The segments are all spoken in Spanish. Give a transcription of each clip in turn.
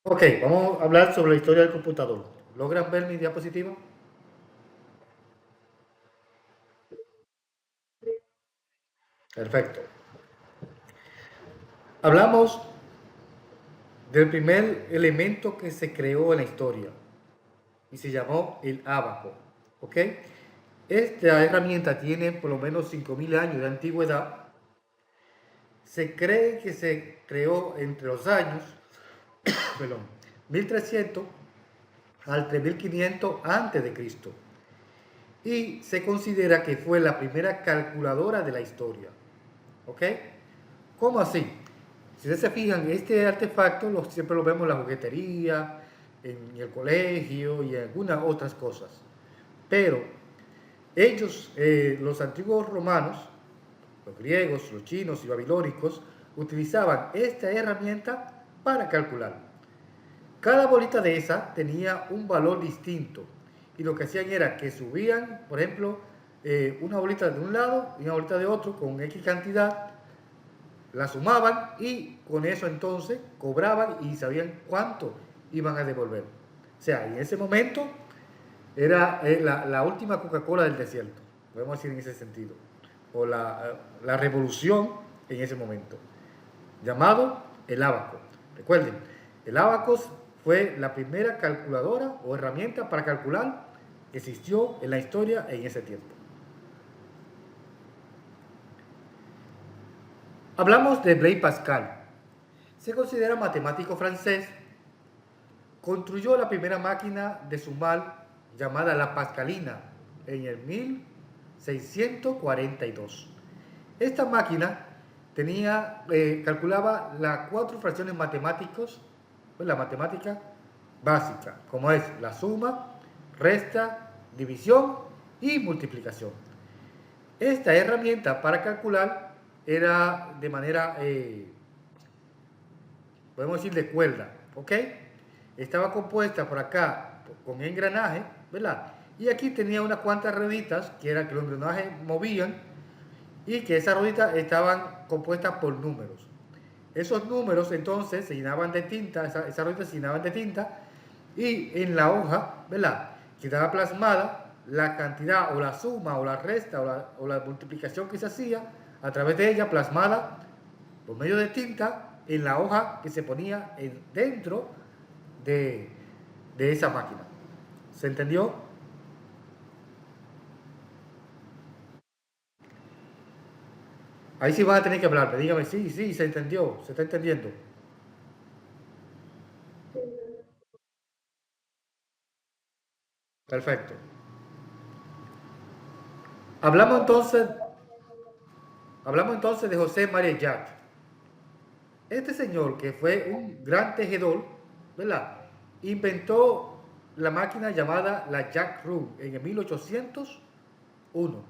Ok, vamos a hablar sobre la historia del computador. ¿Logran ver mi diapositiva? Perfecto. Hablamos del primer elemento que se creó en la historia y se llamó el ábaco. ¿Ok? Esta herramienta tiene por lo menos 5.000 años de antigüedad. Se cree que se creó entre los años perdón, 1300 al 3500 antes de Cristo y se considera que fue la primera calculadora de la historia. ¿Ok? ¿Cómo así? Si ustedes se fijan, este artefacto siempre lo vemos en la juguetería, en el colegio y en algunas otras cosas. Pero ellos, los antiguos romanos, los griegos, los chinos y babilónicos, utilizaban esta herramienta para calcular. Cada bolita de esa tenía un valor distinto. Y lo que hacían era que subían, por ejemplo, una bolita de un lado y una bolita de otro con X cantidad, la sumaban y con eso entonces cobraban y sabían cuánto iban a devolver. O sea, en ese momento era la última Coca-Cola del desierto, podemos decir en ese sentido, o la revolución en ese momento, llamado el ábaco. Recuerden, el ábaco fue la primera calculadora o herramienta para calcular que existió en la historia en ese tiempo. Hablamos de Blaise Pascal. Se considera matemático francés. Construyó la primera máquina de sumar llamada la Pascalina en el 1642. Esta máquina calculaba las 4 fracciones matemáticas, pues la matemática básica, como es la suma, resta, división y multiplicación. Esta herramienta para calcular era de manera, podemos decir, de cuerda, ¿ok? Estaba compuesta por acá con engranaje, ¿verdad? Y aquí tenía unas cuantas rueditas que eran que los engranajes movían y que esas rueditas estaban compuestas por números. Esos números entonces se llenaban de tinta, esas rueditas se llenaban de tinta y en la hoja, ¿verdad? Quedaba plasmada la cantidad o la suma o la resta o la multiplicación que se hacía a través de ella plasmada por medio de tinta en la hoja que se ponía dentro de, de esa máquina. ¿Se entendió? Ahí sí van a tener que hablarme. Dígame, sí, sí, se entendió, se está entendiendo. Perfecto. Hablamos entonces, hablamos entonces de José María Jacques. Este señor, que fue un gran tejedor, ¿verdad? Inventó la máquina llamada la Jack Room en el 1801.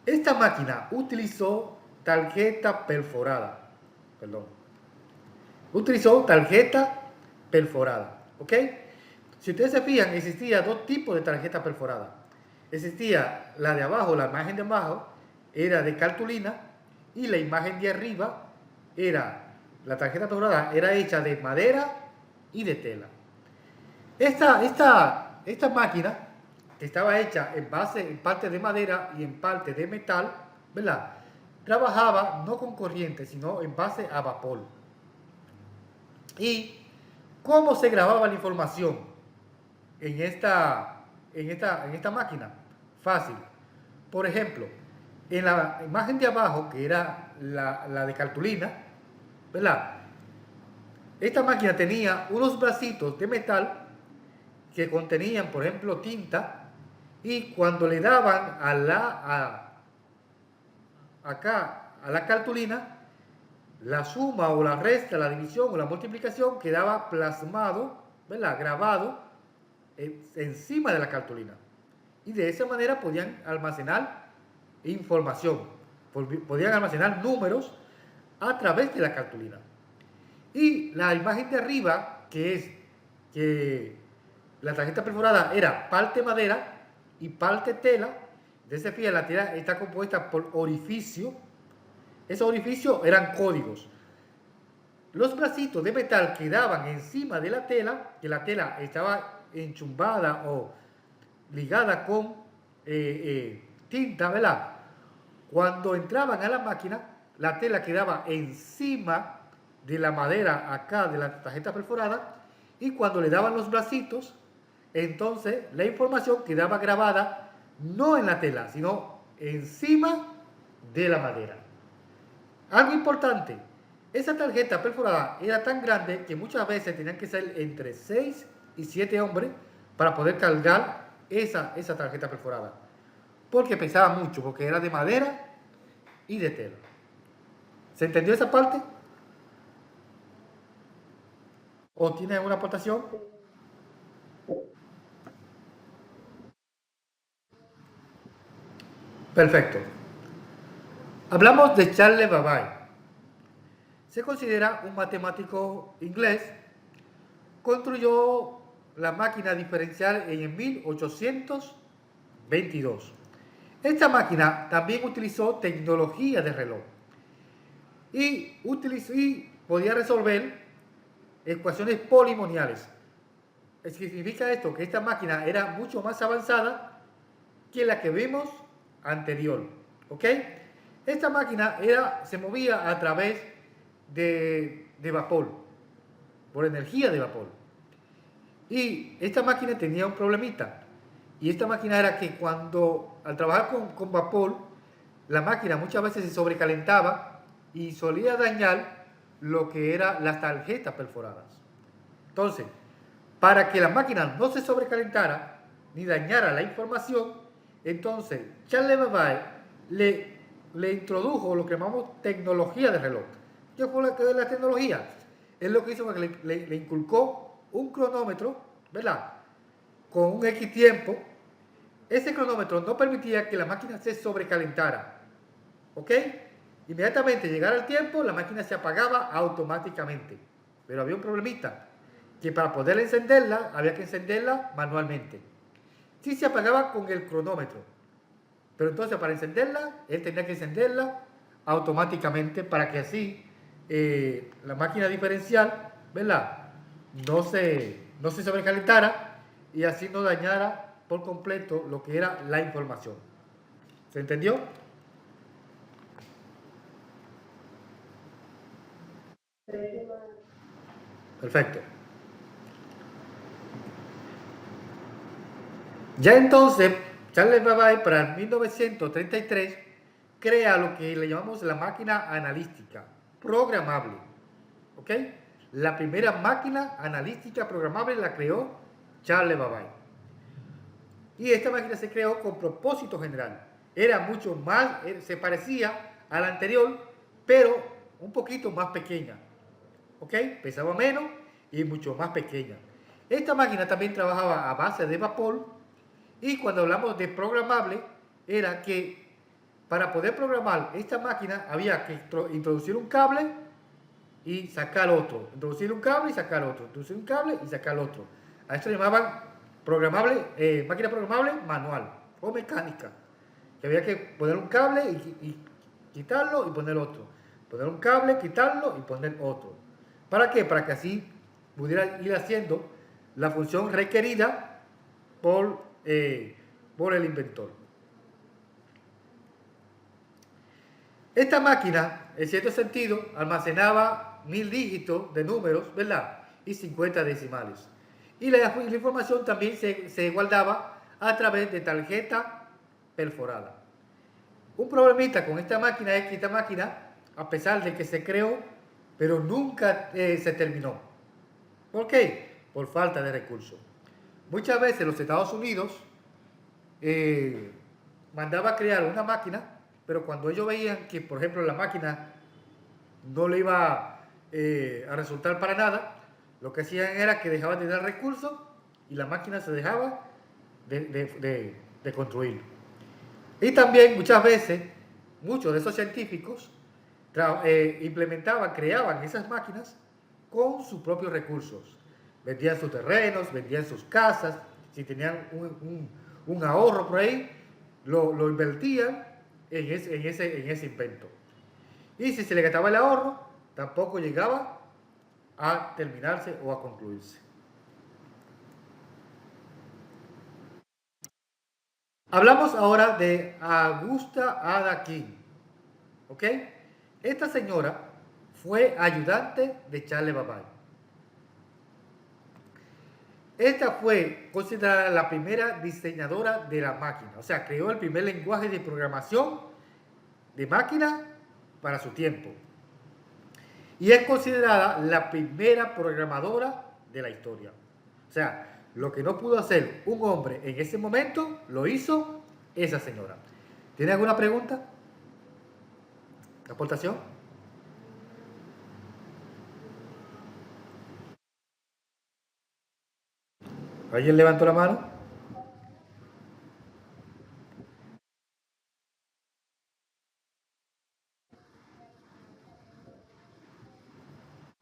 Esta máquina utilizó tarjeta perforada, perdón, utilizó tarjeta perforada, ¿ok? Si ustedes se fijan, existía dos tipos de tarjeta perforada. Existía la de abajo, la imagen de abajo, era de cartulina y la imagen de arriba la tarjeta perforada era hecha de madera y de tela. Esta máquina, que estaba hecha en parte de madera y en parte de metal, ¿verdad? Trabajaba no con corriente, sino en base a vapor. ¿Y cómo se grababa la información en esta máquina? Fácil. Por ejemplo, en la imagen de abajo, que era la de cartulina, ¿verdad? Esta máquina tenía unos bracitos de metal que contenían, por ejemplo, tinta, y cuando le daban acá a la cartulina, la suma o la resta, la división o la multiplicación quedaba plasmado, ¿verdad? Grabado encima de la cartulina. Y de esa manera podían almacenar información, podían almacenar números a través de la cartulina. Y la imagen de arriba, que es que la tarjeta perforada era parte madera y parte tela. De ese fija, la tela está compuesta por orificios. Esos orificios eran códigos. los bracitos de metal quedaban encima de la tela, que la tela estaba enchumbada o ligada con tinta, ¿verdad? Cuando entraban a la máquina, la tela quedaba encima de la madera acá de la tarjeta perforada, y cuando le daban los bracitos, entonces la información quedaba grabada no en la tela, sino encima de la madera. Algo importante, esa tarjeta perforada era tan grande que muchas veces tenían que ser entre 6 y 7 hombres para poder cargar esa tarjeta perforada. Porque pesaba mucho, porque era de madera y de tela. ¿Se entendió esa parte? ¿O tiene alguna aportación? Perfecto. Hablamos de Charles Babbage. Se considera un matemático inglés. Construyó la máquina diferencial en 1822. Esta máquina también utilizó tecnología de reloj y podía resolver ecuaciones polinomiales. Significa esto que esta máquina era mucho más avanzada que la que vimos anterior. ¿Ok? Esta máquina se movía a través de vapor, por energía de vapor. Y esta máquina tenía un problemita. Y esta máquina era que al trabajar con vapor, la máquina muchas veces se sobrecalentaba y solía dañar lo que eran las tarjetas perforadas. Entonces, para que la máquina no se sobrecalentara ni dañara la información, entonces Charles Babbage le introdujo lo que llamamos tecnología de reloj. ¿Qué fue la tecnología? Es lo que hizo que le inculcó un cronómetro, ¿verdad? Con un X tiempo. Ese cronómetro no permitía que la máquina se sobrecalentara. ¿Ok? Inmediatamente llegara el tiempo, la máquina se apagaba automáticamente. Pero había un problemita, que para poder encenderla, había que encenderla manualmente. Sí se apagaba con el cronómetro, pero entonces para encenderla, él tenía que encenderla automáticamente para que así la máquina diferencial, ¿verdad? No se sobrecalentara y así no dañara por completo lo que era la información. ¿Se entendió? Perfecto. Ya entonces, Charles Babbage para 1933 crea lo que le llamamos la máquina analítica programable. ¿Ok? La primera máquina analítica programable la creó Charles Babbage. Y esta máquina se creó con propósito general. Era mucho más, se parecía a la anterior, pero un poquito más pequeña. ¿Ok? Pesaba menos y mucho más pequeña. Esta máquina también trabajaba a base de vapor, y cuando hablamos de programable, era que para poder programar esta máquina había que introducir un cable y sacar otro, introducir un cable y sacar otro, introducir un cable y sacar otro. A esto le llamaban máquina programable manual o mecánica, que había que poner un cable y quitarlo y poner otro, poner un cable, quitarlo y poner otro. ¿Para qué? Para que así pudiera ir haciendo la función requerida por el inventor. Esta máquina, en cierto sentido, almacenaba 1000 dígitos de números, ¿verdad? Y 50 decimales. Y la información también se guardaba a través de tarjeta perforada. Un problemita con esta máquina es que esta máquina, a pesar de que se creó, pero nunca se terminó. ¿Por qué? Por falta de recursos. Muchas veces los Estados Unidos mandaba a crear una máquina, pero cuando ellos veían que, por ejemplo, la máquina no le iba a resultar para nada, lo que hacían era que dejaban de dar recursos y la máquina se dejaba de construir. Y también muchas veces, muchos de esos científicos creaban esas máquinas con sus propios recursos. Vendían sus terrenos, vendían sus casas, si tenían un ahorro por ahí, lo invertían en ese invento. Y si se le gastaba el ahorro, tampoco llegaba a terminarse o a concluirse. Hablamos ahora de Augusta Ada King, ¿ok? Esta señora fue ayudante de Charles Babbage. Esta fue considerada la primera diseñadora de la máquina, o sea, creó el primer lenguaje de programación de máquina para su tiempo. Y es considerada la primera programadora de la historia. O sea, lo que no pudo hacer un hombre en ese momento, lo hizo esa señora. ¿Tiene alguna pregunta? ¿Aportación? ¿Alguien levantó la mano?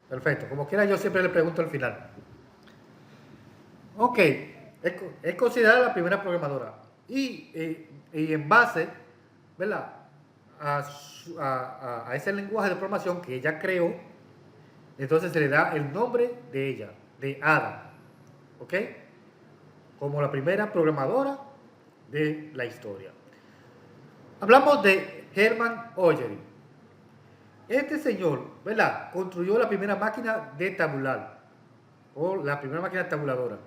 Perfecto. Como quiera, yo siempre le pregunto al final. Ok, es considerada la primera programadora. Y en base, ¿verdad? A ese lenguaje de programación que ella creó, entonces se le da el nombre de ella, de Ada. ¿Ok? Como la primera programadora de la historia. Hablamos de Hermann Oegerin. Este señor, ¿verdad? Construyó la primera máquina de tabular, o la primera máquina tabuladora.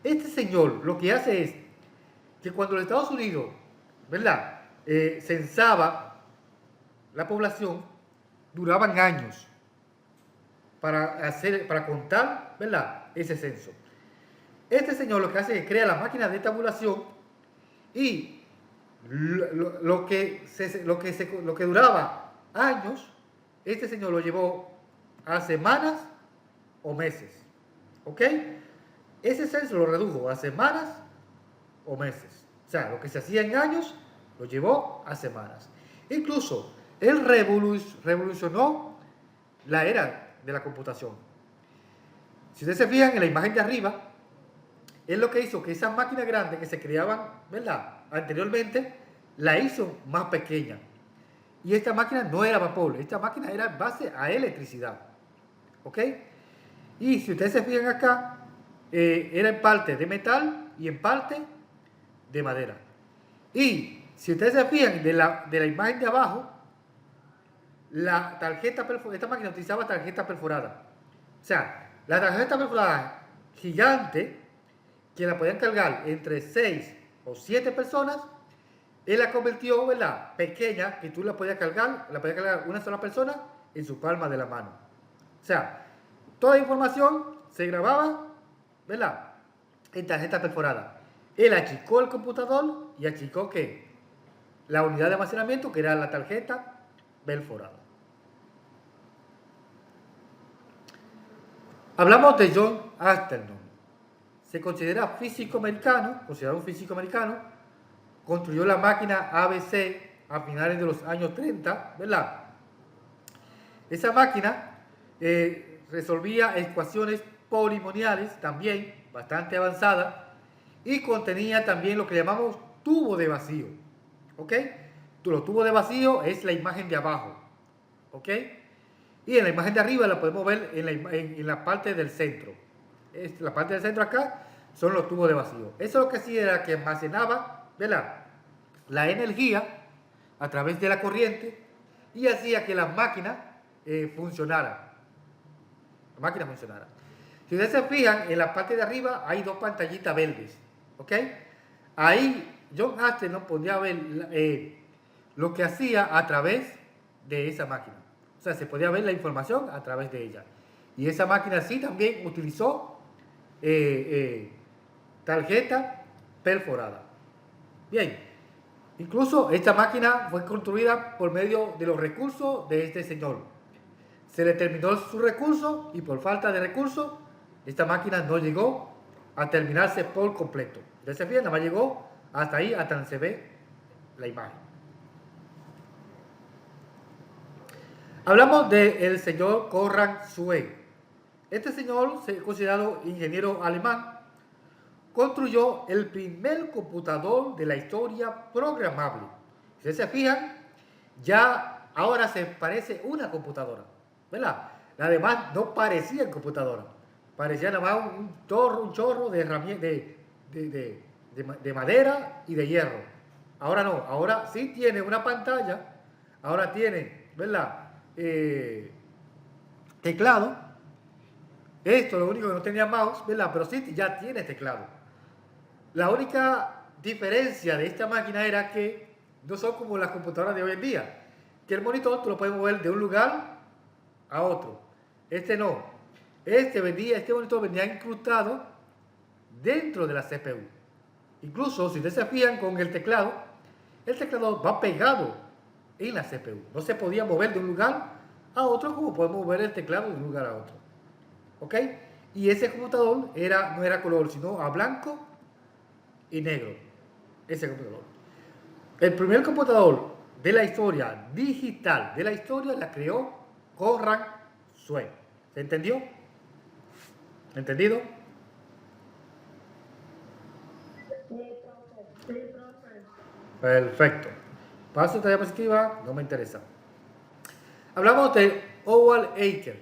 Este señor lo que hace es que cuando los Estados Unidos, ¿verdad? Censaba la población, duraban años para contar, ¿verdad? Ese censo. Este señor lo que hace es que crea la máquina de tabulación y lo que duraba años, este señor lo llevó a semanas o meses. ¿Ok? Ese censo lo redujo a semanas o meses. O sea, lo que se hacía en años lo llevó a semanas. Incluso él revolucionó la era de la computación. Si ustedes se fijan en la imagen de arriba, es lo que hizo que esas máquinas grandes que se creaban, ¿verdad? Anteriormente, la hizo más pequeña. Y esta máquina no era vapor, esta máquina era en base a electricidad. ¿Ok? Y si ustedes se fijan acá, era en parte de metal y en parte de madera. Y si ustedes se fijan de la imagen de abajo, la tarjeta perforada, esta máquina utilizaba tarjeta perforada. O sea, la tarjeta perforada gigante, que la podían cargar entre 6 o 7 personas, él la convirtió, ¿verdad? Pequeña, que tú la podía cargar una sola persona en su palma de la mano. O sea, toda información se grababa, ¿verdad? En tarjeta perforada. Él achicó el computador y achicó ¿qué? La unidad de almacenamiento, que era la tarjeta perforada. Hablamos de John Asternon. Se considera físico americano, considerado un físico americano, construyó la máquina ABC a finales de los años 30, ¿verdad? Esa máquina resolvía ecuaciones polinomiales también, bastante avanzadas, y contenía también lo que llamamos tubo de vacío, ¿ok? Los tubos de vacío es la imagen de abajo, ¿ok? Y en la imagen de arriba la podemos ver en la parte del centro. La parte del centro acá son los tubos de vacío. Eso lo que hacía era que almacenaba, ¿verdad? La energía a través de la corriente y hacía que la máquina funcionara. La máquina funcionara. Si ustedes se fijan, en la parte de arriba hay dos pantallitas verdes, ¿ok? Ahí John Asternon podía ver lo que hacía a través de esa máquina. O sea, se podía ver la información a través de ella. Y esa máquina sí también utilizó tarjeta perforada. Bien, incluso esta máquina fue construida por medio de los recursos de este señor. Se le terminó su recurso y por falta de recursos, esta máquina no llegó a terminarse por completo. Ustedes se fijan, nada más llegó hasta ahí, hasta donde se ve la imagen. Hablamos del señor Konrad Zuse. Este señor, considerado ingeniero alemán, construyó el primer computador de la historia programable. Si ustedes se fijan, ya ahora se parece una computadora, ¿verdad? Las demás no parecían computadoras. Parecían nada más un chorro de herramientas de madera y de hierro. Ahora no, ahora sí tiene una pantalla, ahora tiene, ¿verdad? Teclado. Esto, lo único que no tenía mouse, ¿verdad? Pero sí ya tiene teclado. La única diferencia de esta máquina era que no son como las computadoras de hoy en día, que el monitor tú lo puedes mover de un lugar a otro. Este no. Este monitor venía incrustado dentro de la CPU. Incluso si ustedes se fijan con el teclado va pegado en la CPU. No se podía mover de un lugar a otro como podemos mover el teclado de un lugar a otro. ¿Ok? Y ese computador no era color, sino a blanco y negro. Ese computador. El primer computador de la historia digital de la historia la creó Conrad Zwick. ¿Se entendió? ¿Entendido? Sí, profe. Perfecto. Paso tarea positiva, no me interesa. Hablamos de Howard Aiken.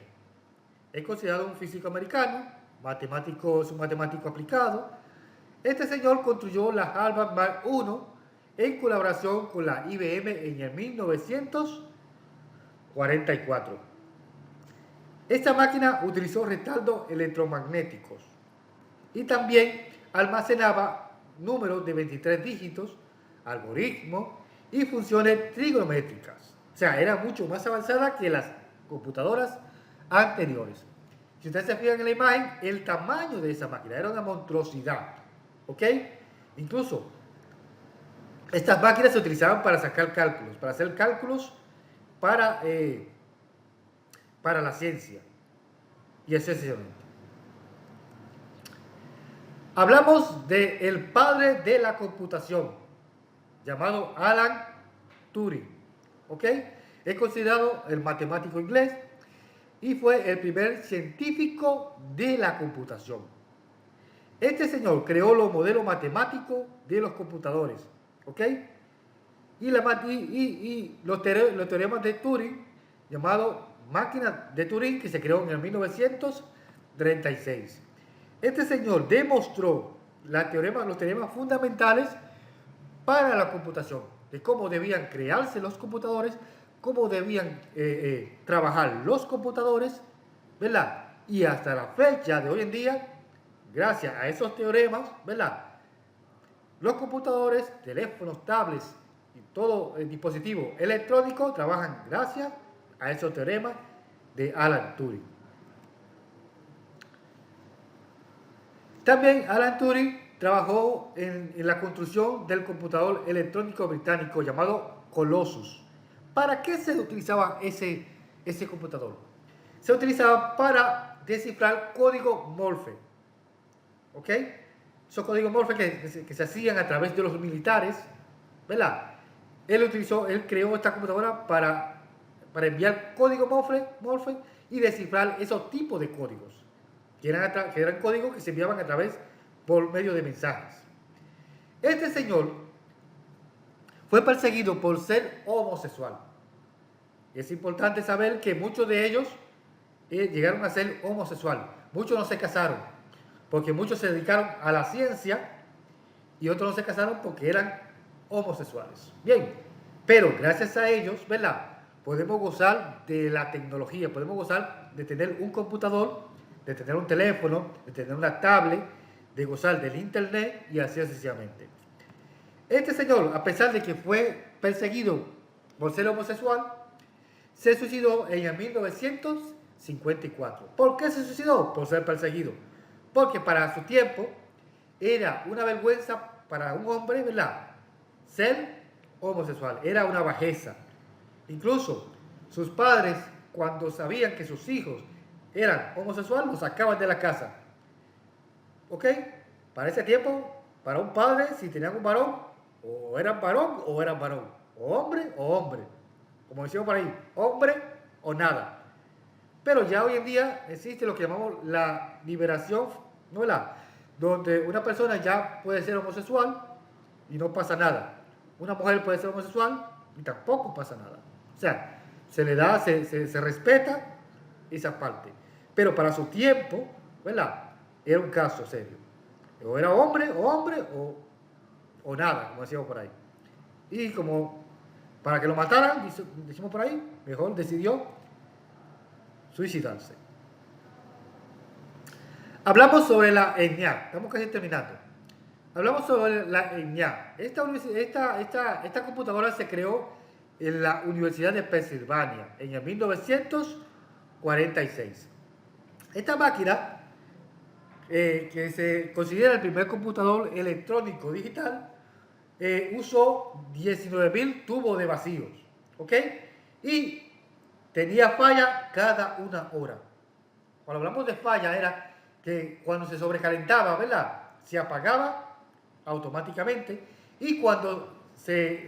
Es considerado un físico americano, es un matemático aplicado. Este señor construyó la Harvard Mark I en colaboración con la IBM en el 1944. Esta máquina utilizó respaldos electromagnéticos y también almacenaba números de 23 dígitos, algoritmos y funciones trigonométricas. O sea, era mucho más avanzada que las computadoras anteriores. Si ustedes se fijan en la imagen, el tamaño de esa máquina era una monstruosidad. ¿Ok? Incluso, estas máquinas se utilizaban para sacar cálculos, para hacer cálculos para la ciencia. Y así sucesivamente. Hablamos del padre de la computación, llamado Alan Turing. ¿Ok? Es considerado el matemático inglés y fue el primer científico de la computación. Este señor creó los modelos matemáticos de los computadores. ¿Ok? Y los teoremas de Turing, llamado máquina de Turing, que se creó en el 1936. Este señor demostró los teoremas fundamentales para la computación, de cómo debían crearse los computadores, cómo debían trabajar los computadores, ¿verdad? Y hasta la fecha de hoy en día, gracias a esos teoremas, ¿verdad? Los computadores, teléfonos, tablets y todo el dispositivo electrónico trabajan gracias a esos teoremas de Alan Turing. También Alan Turing trabajó en la construcción del computador electrónico británico llamado Colossus. ¿Para qué se utilizaba ese computador? Se utilizaba para descifrar código Morse. ¿Ok? Esos códigos Morse que se hacían a través de los militares, ¿verdad? Él creó esta computadora para enviar código Morse y descifrar esos tipos de códigos, que eran códigos que se enviaban a través por medio de mensajes. Este señor fue perseguido por ser homosexual. Es importante saber que muchos de ellos llegaron a ser homosexuales. Muchos no se casaron, porque muchos se dedicaron a la ciencia y otros no se casaron porque eran homosexuales. Bien, pero gracias a ellos, ¿verdad? Podemos gozar de la tecnología, podemos gozar de tener un computador, de tener un teléfono, de tener una tablet, de gozar del internet y así sucesivamente. Este señor, a pesar de que fue perseguido por ser homosexual, se suicidó en el 1954. ¿Por qué se suicidó? Por ser perseguido. Porque para su tiempo era una vergüenza para un hombre, ¿verdad? Ser homosexual. Era una bajeza. Incluso sus padres, cuando sabían que sus hijos eran homosexuales, los sacaban de la casa. ¿Ok? Para ese tiempo, para un padre, si tenían un varón, o eran varón o eran varón. O hombre o hombre. Como decimos por ahí, hombre o nada. Pero ya hoy en día existe lo que llamamos la liberación, ¿no? Donde una persona ya puede ser homosexual y no pasa nada. Una mujer puede ser homosexual y tampoco pasa nada. O sea, se le da, se respeta esa parte. Pero para su tiempo, ¿verdad? Era un caso serio. O era hombre, o nada, como decíamos por ahí. Y como para que lo mataran, decimos por ahí, mejor decidió suicidarse. Hablamos sobre la ENIAC, estamos casi terminando. Hablamos sobre la ENIAC. Esta computadora se creó en la Universidad de Pensilvania en el 1946. Esta máquina, que se considera el primer computador electrónico digital, usó 19.000 tubos de vacíos, ¿ok? Y tenía falla cada una hora. Cuando hablamos de falla era que cuando se sobrecalentaba, ¿verdad? Se apagaba automáticamente y cuando se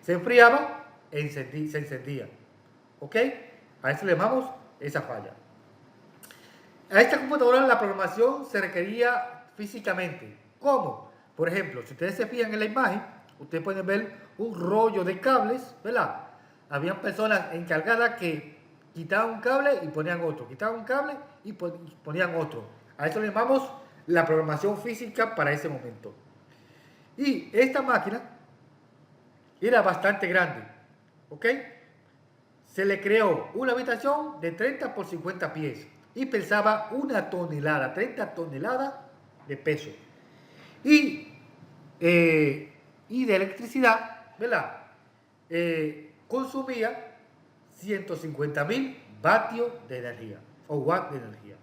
enfriaba, se encendía, ¿ok? A eso le llamamos esa falla. A esta computadora la programación se requería físicamente. ¿Cómo? Por ejemplo, si ustedes se fijan en la imagen, ustedes pueden ver un rollo de cables, ¿verdad? Habían personas encargadas que quitaban un cable y ponían otro, quitaban un cable y ponían otro. A eso le llamamos la programación física para ese momento. Y esta máquina era bastante grande, ¿ok? Se le creó una habitación de 30 por 50 pies y pesaba 1 tonelada, 30 toneladas de peso. Y de electricidad, ¿verdad? Consumía 150.000 vatios de energía o watts de energía.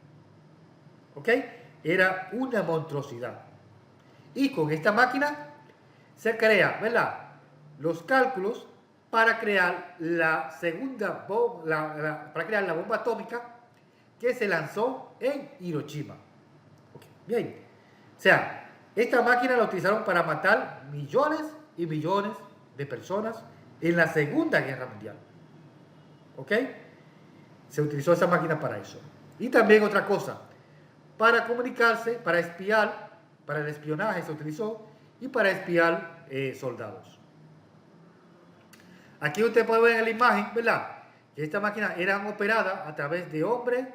¿Ok? Era una monstruosidad. Y con esta máquina se crea, ¿verdad? Los cálculos para crear la segunda para crear la bomba atómica que se lanzó en Hiroshima. Okay, bien. O sea, esta máquina la utilizaron para matar millones y millones de personas en la Segunda Guerra Mundial. ¿Ok? Se utilizó esa máquina para eso. Y también otra cosa, para comunicarse, para espiar, para el espionaje se utilizó y para espiar soldados. Aquí usted puede ver en la imagen, ¿verdad? Que estas máquinas eran operadas a través de hombres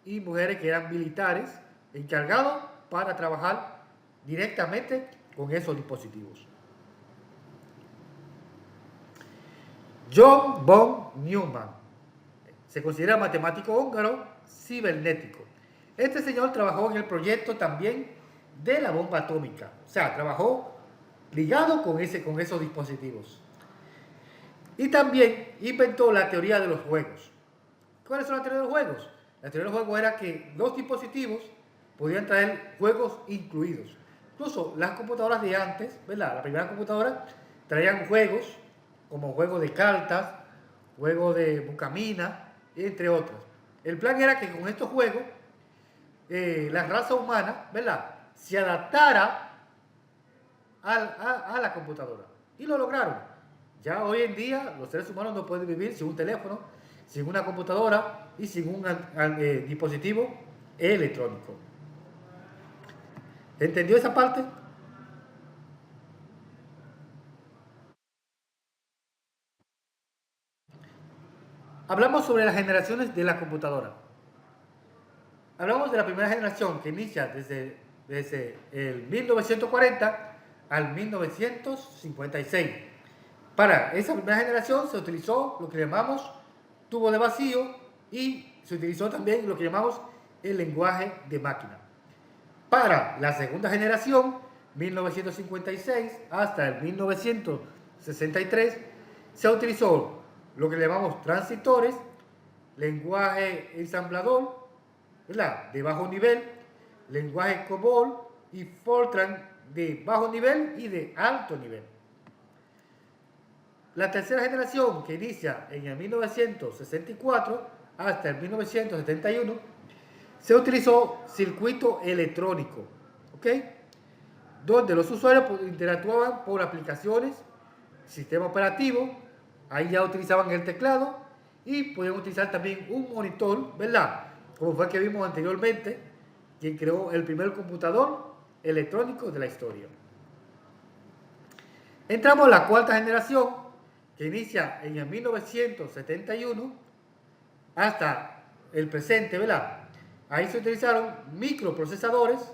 y mujeres que eran militares encargados para trabajar directamente con esos dispositivos. John von Neumann se considera matemático húngaro cibernético. Este señor trabajó en el proyecto también de la bomba atómica. O sea, trabajó ligado con esos dispositivos. Y también inventó la teoría de los juegos. ¿Cuáles son las teorías de los juegos? La teoría de los juegos era que los dispositivos podían traer juegos incluidos. Incluso las computadoras de antes, ¿verdad? La primera computadora traían juegos como juegos de cartas, juegos de bucamina, entre otros. El plan era que con estos juegos la raza humana, ¿verdad?, se adaptara a la computadora. Y lo lograron. Ya hoy en día los seres humanos no pueden vivir sin un teléfono, sin una computadora y sin un dispositivo electrónico. ¿Entendió esa parte? Hablamos sobre las generaciones de la computadora. Hablamos de la primera generación que inicia desde el 1940 al 1956. Para esa primera generación se utilizó lo que llamamos tubo de vacío y se utilizó también lo que llamamos el lenguaje de máquina. Para la segunda generación, 1956 hasta el 1963, se utilizó lo que llamamos transistores, lenguaje ensamblador, ¿verdad?, de bajo nivel, lenguaje COBOL y Fortran de bajo nivel y de alto nivel. La tercera generación, que inicia en el 1964 hasta el 1971, se utilizó circuito electrónico, ¿ok?, donde los usuarios interactuaban por aplicaciones, sistema operativo, ahí ya utilizaban el teclado y podían utilizar también un monitor, ¿verdad?, como fue el que vimos anteriormente, quien creó el primer computador electrónico de la historia. Entramos a la cuarta generación, que inicia en el 1971 hasta el presente, ¿verdad? Ahí se utilizaron microprocesadores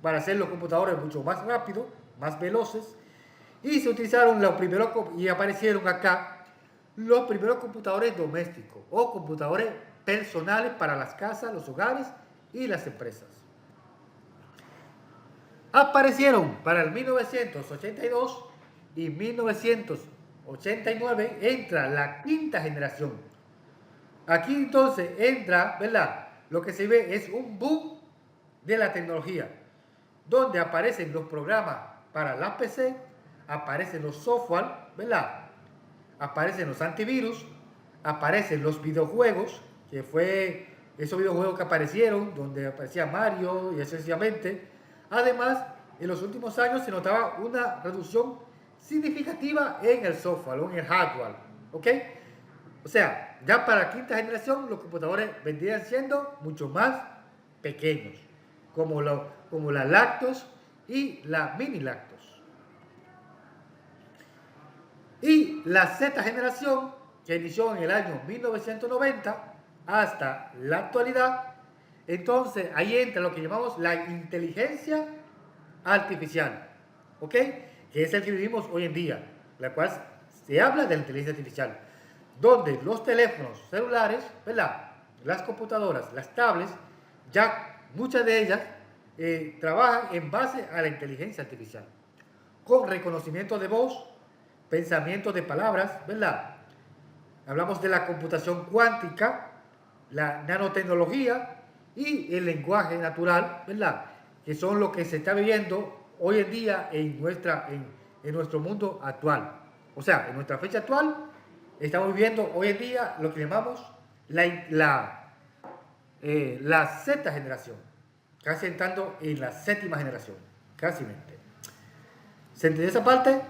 para hacer los computadores mucho más rápidos, más veloces, y se utilizaron los primeros, y aparecieron acá los primeros computadores domésticos o computadores personales para las casas, los hogares y las empresas. Aparecieron para el 1982 y 1989 entra la quinta generación. Aquí entonces entra, ¿verdad? Lo que se ve es un boom de la tecnología, donde aparecen los programas para la PC, aparecen los software, ¿verdad? Aparecen los antivirus, aparecen los videojuegos, que fue esos videojuegos que aparecieron, donde aparecía Mario y esencialmente. Además, en los últimos años se notaba una reducción significativa en el software o en el hardware, ¿ok? O sea, ya para la quinta generación los computadores vendrían siendo mucho más pequeños, como la Lactos y la Mini Lactos. Y la Z generación, que inició en el año 1990 hasta la actualidad, entonces ahí entra lo que llamamos la inteligencia artificial, ¿ok? Que es el que vivimos hoy en día, la cual se habla de la inteligencia artificial, donde los teléfonos celulares, ¿verdad? Las computadoras, las tablets, ya muchas de ellas trabajan en base a la inteligencia artificial, con reconocimiento de voz, pensamiento de palabras, ¿verdad? Hablamos de la computación cuántica, la nanotecnología y el lenguaje natural, ¿verdad? Que son lo que se está viviendo hoy en día en nuestro mundo actual. O sea, en nuestra fecha actual, estamos viviendo hoy en día lo que llamamos la Z generación, casi entrando en la séptima generación, casi mente. ¿Se entiende esa parte?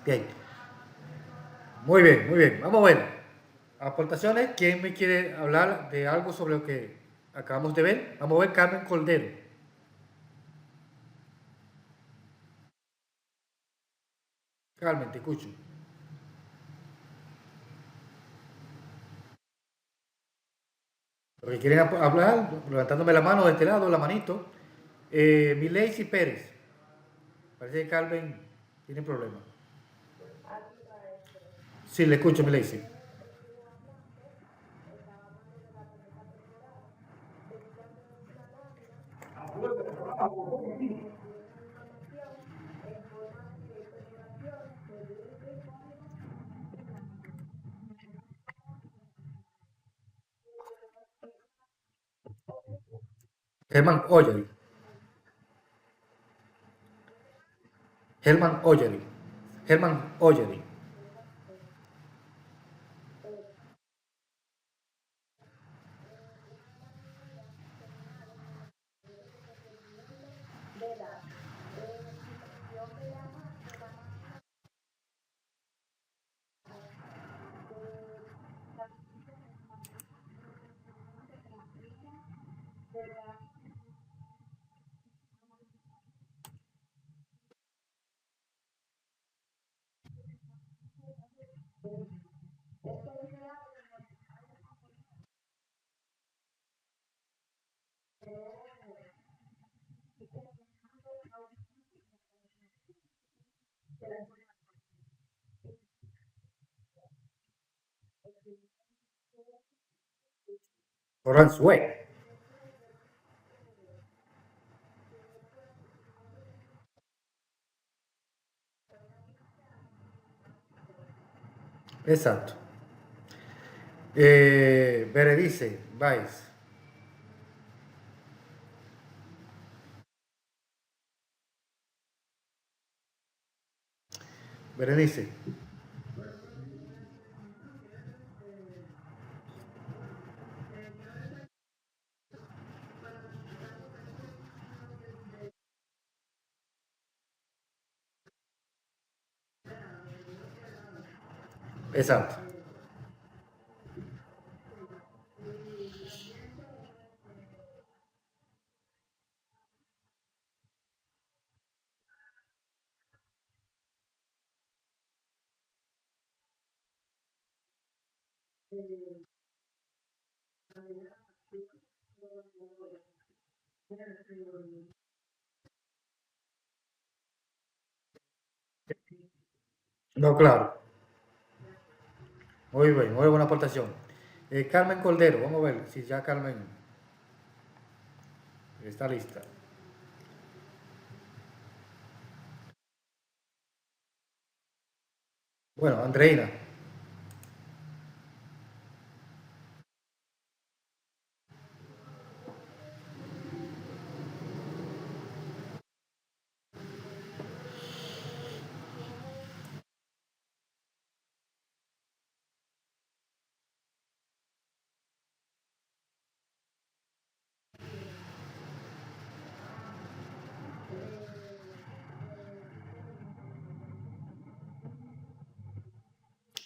Bien. Muy bien, muy bien. Vamos a ver. Aportaciones. ¿Quién me quiere hablar de algo sobre lo que acabamos de ver? Vamos a ver Carmen Cordero. Carmen, te escucho. Los que quieren hablar, levantándome la mano de este lado, la manito. Milady Pérez. Parece que Carmen tiene problemas. Sí, le escucho, Milady. Germán Oyery. Germán Oyery. Germán Oyery. Oranzué. Exacto. Berenice Valls. Berenice. Exacto. No, claro. Muy bien, muy buena aportación. Carmen Cordero, vamos a ver si ya Carmen está lista. Bueno, Andreina.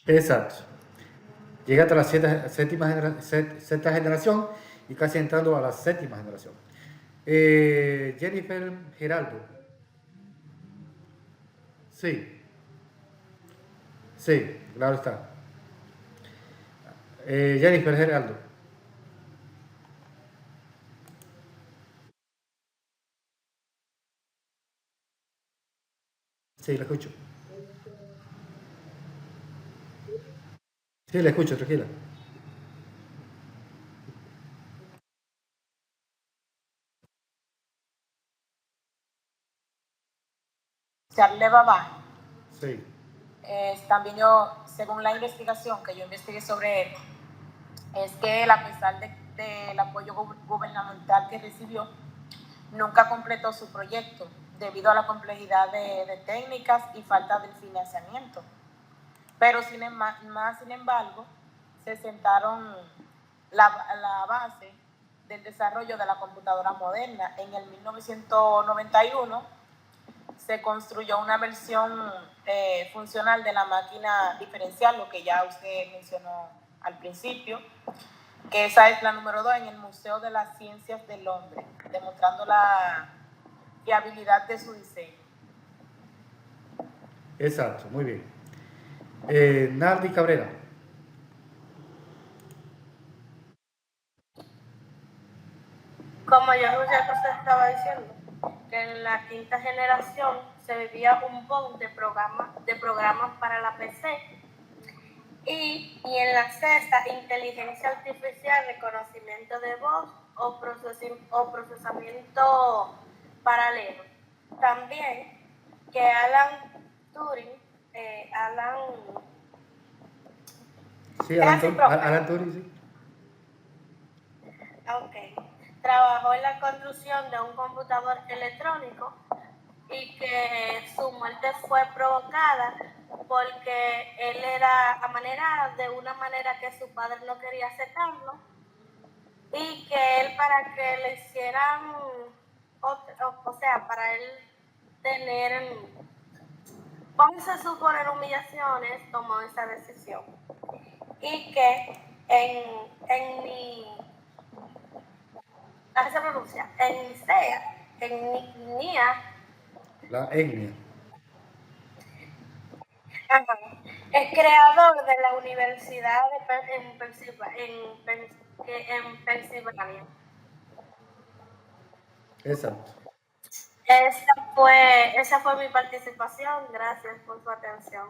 Exacto. Llega hasta la sexta generación y casi entrando a la séptima generación. Jennifer Geraldo. Sí, sí, claro está. Jennifer Geraldo. Sí, la escucho. Sí, la escucho, tranquila. Charles Babá. Sí, También yo, según la investigación que yo investigué sobre él, es que él, a pesar del apoyo gubernamental que recibió, nunca completó su proyecto debido a la complejidad de técnicas y falta de financiamiento. Pero sin embargo, se sentaron la base del desarrollo de la computadora moderna. En el 1991 se construyó una versión funcional de la máquina diferencial, lo que ya usted mencionó al principio, que esa es la número 2 en el Museo de las Ciencias de Londres, demostrando la fiabilidad de su diseño. exacto, muy bien. Nardi Cabrera. Como ya usted estaba diciendo, que en la quinta generación se vivía un boom de programas para la PC y en la sexta, inteligencia artificial, reconocimiento de voz o procesamiento paralelo. También que Alan Turing, Alan... Sí, Alan Turing, sí. Okay. Trabajó en la construcción de un computador electrónico y que su muerte fue provocada porque él era amanerado de una manera que su padre no quería aceptarlo y que él, para que le hicieran, o sea, para él tener, vamos a suponer, humillaciones, tomó esa decisión. Y que en mi, ¿cómo se pronuncia? En Nicea, en Nia, La etnia. es creador de la Universidad en Pensilvania. Exacto. Esa fue mi participación. Gracias por su atención.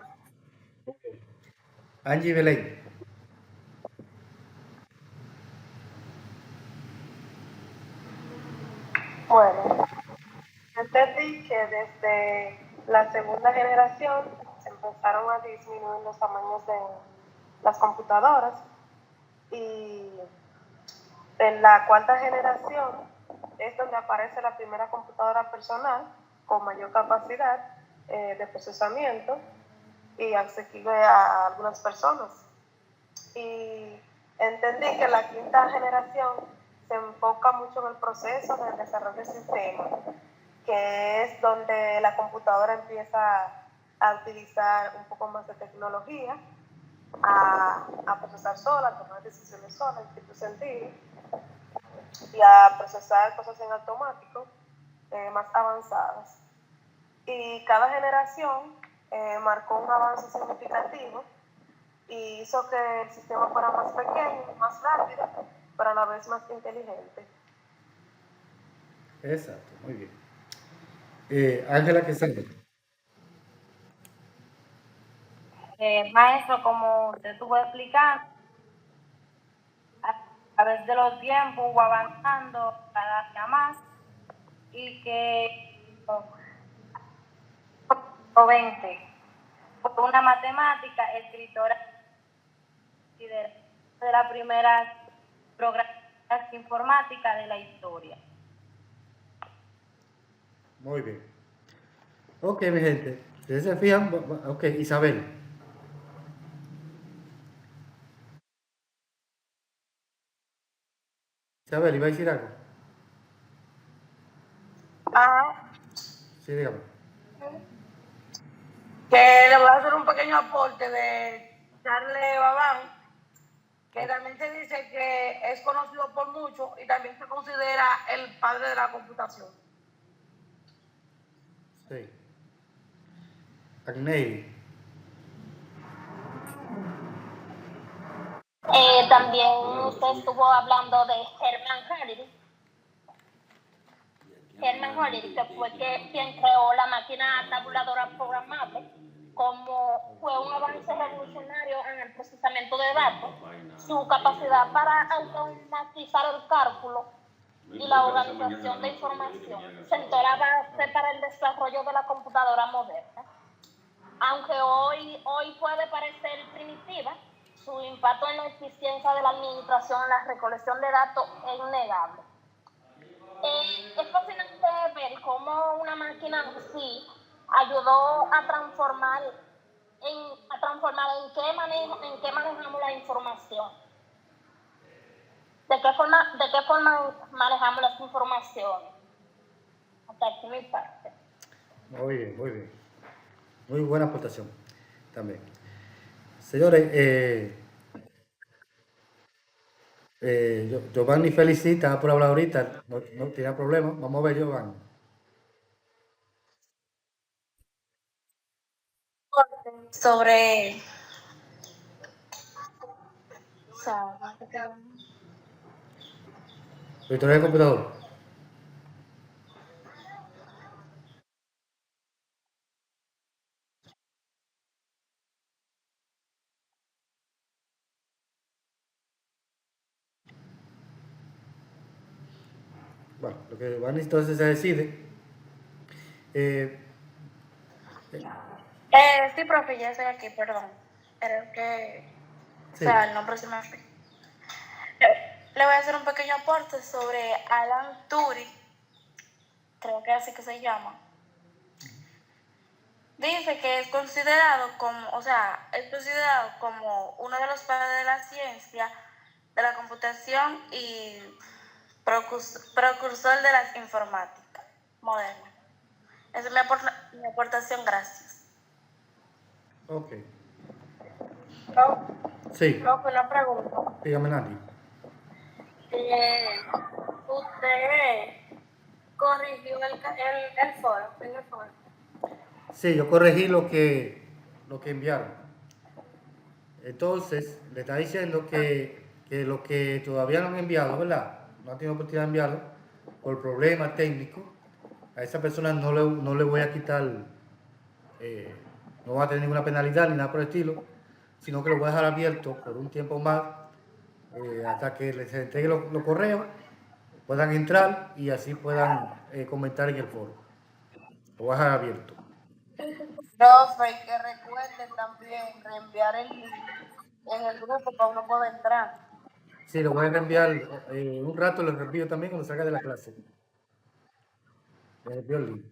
Angie Belén. Bueno, entendí que desde la segunda generación se empezaron a disminuir los tamaños de las computadoras y en la cuarta generación es donde aparece la primera computadora personal con mayor capacidad de procesamiento y asequible a algunas personas. Y entendí que la quinta generación se enfoca mucho en el proceso del desarrollo del sistema, que es donde la computadora empieza a utilizar un poco más de tecnología, a procesar sola, a tomar decisiones sola en cierto sentido, y a procesar cosas en automático más avanzadas. Y cada generación marcó un avance significativo y hizo que el sistema fuera más pequeño, más rápido, pero a la vez más inteligente. Exacto, muy bien. Ángela Quesada. Maestro, como usted estuvo explicando, a través de los tiempos hubo avanzando cada día más y que 20 por una matemática escritora de la primera programas informática de la historia. Muy bien. Ok, mi gente. ¿Ustedes se fijan? Ok, Isabel. Isabel, ¿iba a decir algo? Sí, dígame. Que le voy a hacer un pequeño aporte de Charles Babbage, que también se dice que es conocido por muchos y también se considera el padre de la computación. Sí. Agnei. También usted estuvo hablando de Hermann Hollerith. Hermann Hollerith, que fue quien creó la máquina tabuladora programable, como fue un avance revolucionario en el procesamiento de datos, su capacidad para automatizar el cálculo y la organización de información sentó la base para el desarrollo de la computadora moderna. Aunque hoy puede parecer primitiva, su impacto en la eficiencia de la administración en la recolección de datos es innegable. Es fascinante ver cómo una máquina así ayudó a transformar en qué manejamos la información. ¿De qué forma manejamos las informaciones? Hasta aquí mi parte. Muy bien, muy bien. Muy buena aportación también. Señores, Giovanni felicita por hablar ahorita, no tiene problema. Vamos a ver, Giovanni. Sobre Victoria del computador. Bueno, lo que Giovanni entonces se decide. sí, profe, ya estoy aquí, perdón. Era que, Sí. o sea, el nombre se me fue. Le voy a hacer un pequeño aporte sobre Alan Turing, creo que así que se llama. Dice que es considerado como uno de los padres de la ciencia, de la computación y precursor de la informática moderna. Esa es mi aportación, gracias. Ok. Sí. Sí. Una pregunta. Dígame, Nati. Usted corrigió el foro, en el foro. Sí, yo corregí lo que enviaron. Entonces, le está diciendo que lo que todavía no han enviado, ¿verdad? No han tenido oportunidad de enviarlo por problema técnico. A esa persona no le voy a quitar, no va a tener ninguna penalidad ni nada por el estilo, sino que lo voy a dejar abierto por un tiempo más, hasta que les entregue los correos, puedan entrar y así puedan comentar en el foro. Lo voy a dejar abierto. Profe, que recuerden también reenviar el link en el grupo para uno poder entrar. Sí, lo voy a reenviar un rato, lo reenvío también cuando salga de la clase. Le envío el link.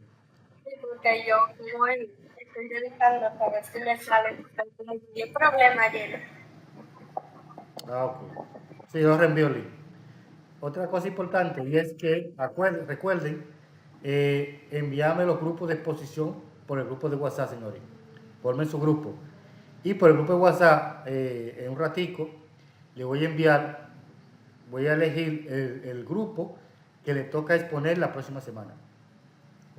Sí, porque yo estoy revisando para ver si me sale. ¿Qué problema ayer? Ah, ok. Sí, yo reenvío el link. Otra cosa importante y es que recuerden enviarme los grupos de exposición por el grupo de WhatsApp, señores. Ponme su grupo. Y por el grupo de WhatsApp, en un ratico, le voy a enviar, voy a elegir el grupo que le toca exponer la próxima semana.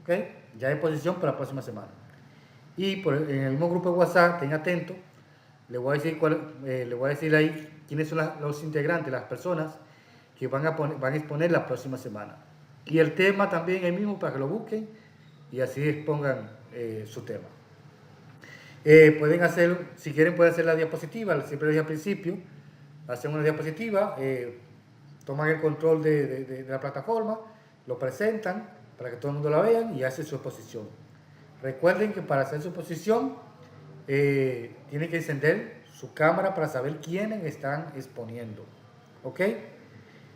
¿Ok? Ya hay exposición para la próxima semana. Y en el mismo grupo de WhatsApp, estén atentos, le voy a decir ahí quiénes son los integrantes, las personas que van a exponer la próxima semana. Y el tema también es mismo para que lo busquen y así expongan su tema. Pueden hacer, si quieren pueden hacer la diapositiva, siempre lo dije al principio, hacen una diapositiva, toman el control de la plataforma, lo presentan para que todo el mundo la vean y hacen su exposición. Recuerden que para hacer su exposición tienen que encender su cámara para saber quiénes están exponiendo, ¿ok?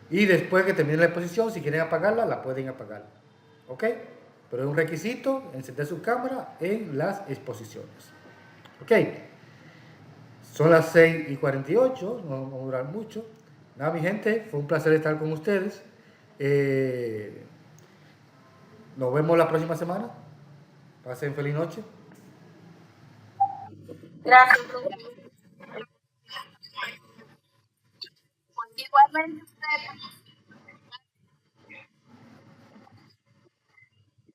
Y después que termine la exposición, si quieren apagarla, la pueden apagar, ¿ok? Pero es un requisito encender su cámara en las exposiciones, ¿ok? Son las 6:48, no vamos a durar mucho. Nada, mi gente, fue un placer estar con ustedes. Nos vemos la próxima semana. Pasen feliz noche. Gracias, Rubén. Igualmente usted.